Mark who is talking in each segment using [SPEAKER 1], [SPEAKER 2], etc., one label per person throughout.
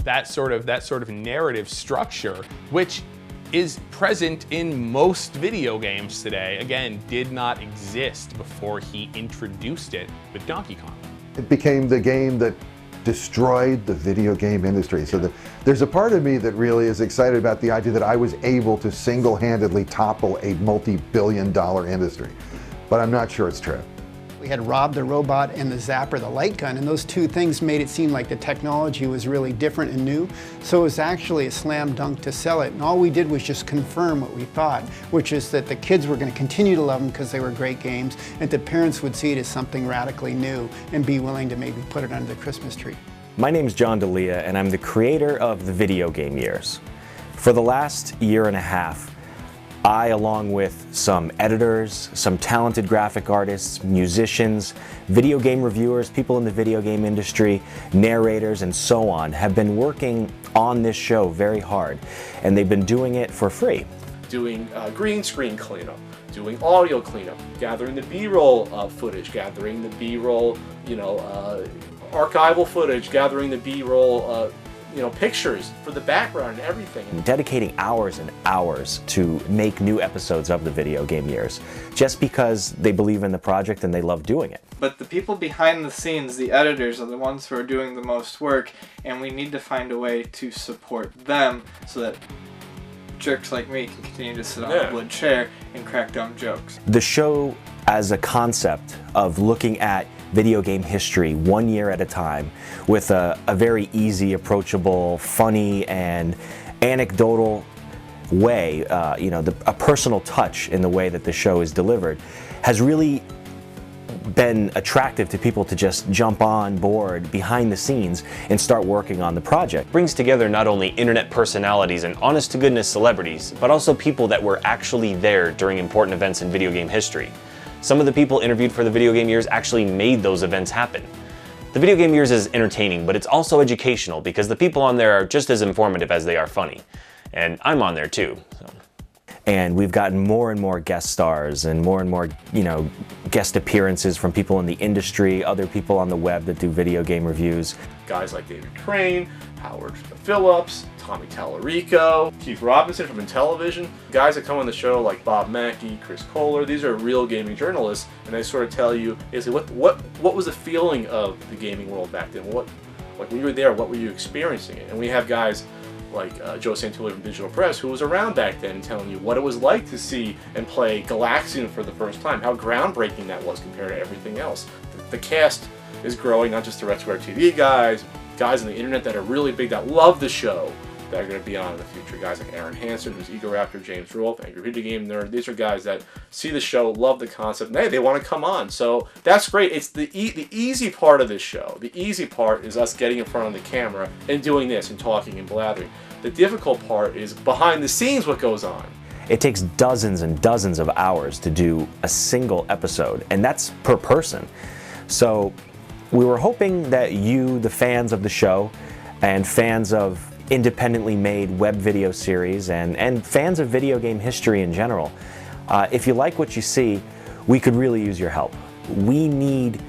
[SPEAKER 1] that sort of narrative structure, which is present in most video games today, again, did not exist before he introduced it with Donkey Kong.
[SPEAKER 2] It became the game that destroyed the video game industry. So there's a part of me that really is excited about the idea that I was able to single-handedly topple a multi-billion-dollar industry, but I'm not sure it's true.
[SPEAKER 3] We had Rob the Robot and the Zapper, the light gun, and those two things made it seem like the technology was really different and new. So it was actually a slam dunk to sell it. And all we did was just confirm what we thought, which is that the kids were going to continue to love them because they were great games, and the parents would see it as something radically new and be willing to maybe put it under the Christmas tree.
[SPEAKER 4] My name's John D'Elia, and I'm the creator of the Video Game Years. For the last year and a half, I, along with some editors, some talented graphic artists, musicians, video game reviewers, people in the video game industry, narrators, and so on, have been working on this show very hard, and they've been doing it for free.
[SPEAKER 5] Doing green screen cleanup, doing audio cleanup, gathering the B-roll footage, gathering the B-roll, archival footage, gathering the B-roll pictures for the background and everything.
[SPEAKER 4] Dedicating hours and hours to make new episodes of the Video Game Years, just because they believe in the project and they love doing it.
[SPEAKER 6] But the people behind the scenes, the editors, are the ones who are doing the most work, and we need to find a way to support them so that jerks like me can continue to sit on a wood chair and crack dumb jokes.
[SPEAKER 4] The show, as a concept of looking at video game history 1 year at a time with a very easy, approachable, funny, and anecdotal way, a personal touch in the way that the show is delivered, has really been attractive to people to just jump on board behind the scenes and start working on the project.
[SPEAKER 7] Brings together not only internet personalities and honest-to-goodness celebrities, but also people that were actually there during important events in video game history. Some of the people interviewed for the Video Game Years actually made those events happen. The Video Game Years is entertaining, but it's also educational because the people on there are just as informative as they are funny. And I'm on there too. So.
[SPEAKER 4] And we've gotten more and more guest stars and more, guest appearances from people in the industry, other people on the web that do video game reviews.
[SPEAKER 5] Guys like David Crane, Howard Phillips, Tommy Tallarico, Keith Robinson from Intellivision, guys that come on the show like Bob Mackey, Chris Kohler. These are real gaming journalists, and they sort of tell you basically what was the feeling of the gaming world back then. When you were there, what were you experiencing it? And we have guys like Joe Santulli from Digital Press, who was around back then, and telling you what it was like to see and play Galaxian for the first time, how groundbreaking that was compared to everything else. The cast is growing, not just the Red Square TV guys on the internet that are really big, that love the show, that are going to be on in the future. Guys like Aaron Hansen, who's Ego Raptor, James Rolfe, Angry Video Game Nerd. These are guys that see the show, love the concept, and hey, they want to come on. So that's great. It's the easy part of this show. The easy part is us getting in front of the camera and doing this and talking and blathering. The difficult part is behind the scenes what goes on.
[SPEAKER 4] It takes dozens and dozens of hours to do a single episode, and that's per person. So we were hoping that you, the fans of the show, and fans of independently made web video series, and fans of video game history in general, if you like what you see, we could really use your help. We need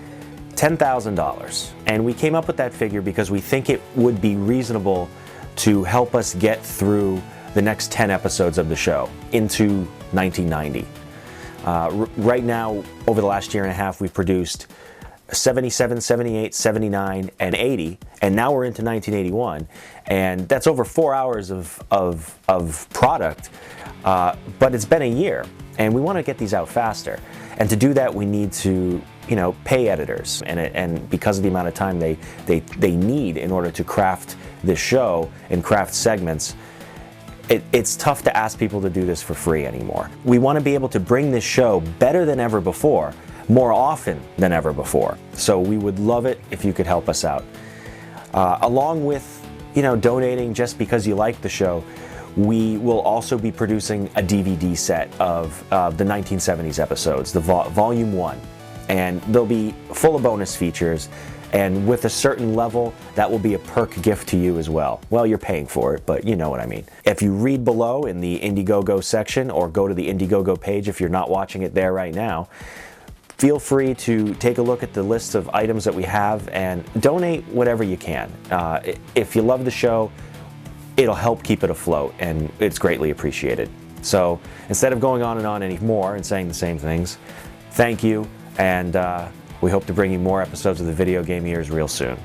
[SPEAKER 4] $10,000, and we came up with that figure because we think it would be reasonable to help us get through the next 10 episodes of the show into 1990. Right now, over the last year and a half, we've produced 77, 78, 79, and 80, and now we're into 1981, and that's over 4 hours of product, but it's been a year, and we want to get these out faster. And to do that, we need to, pay editors, and because of the amount of time they need in order to craft this show and craft segments, it's tough to ask people to do this for free anymore. We want to be able to bring this show better than ever before, more often than ever before. So we would love it if you could help us out. Along with, donating just because you like the show, we will also be producing a DVD set of the 1970s episodes, the Volume 1. And they'll be full of bonus features, and with a certain level, that will be a perk gift to you as well. Well, you're paying for it, but you know what I mean. If you read below in the Indiegogo section, or go to the Indiegogo page if you're not watching it there right now, feel free to take a look at the list of items that we have and donate whatever you can. If you love the show, it'll help keep it afloat, and it's greatly appreciated. So instead of going on and on anymore and saying the same things, thank you, and we hope to bring you more episodes of the Video Game Years real soon.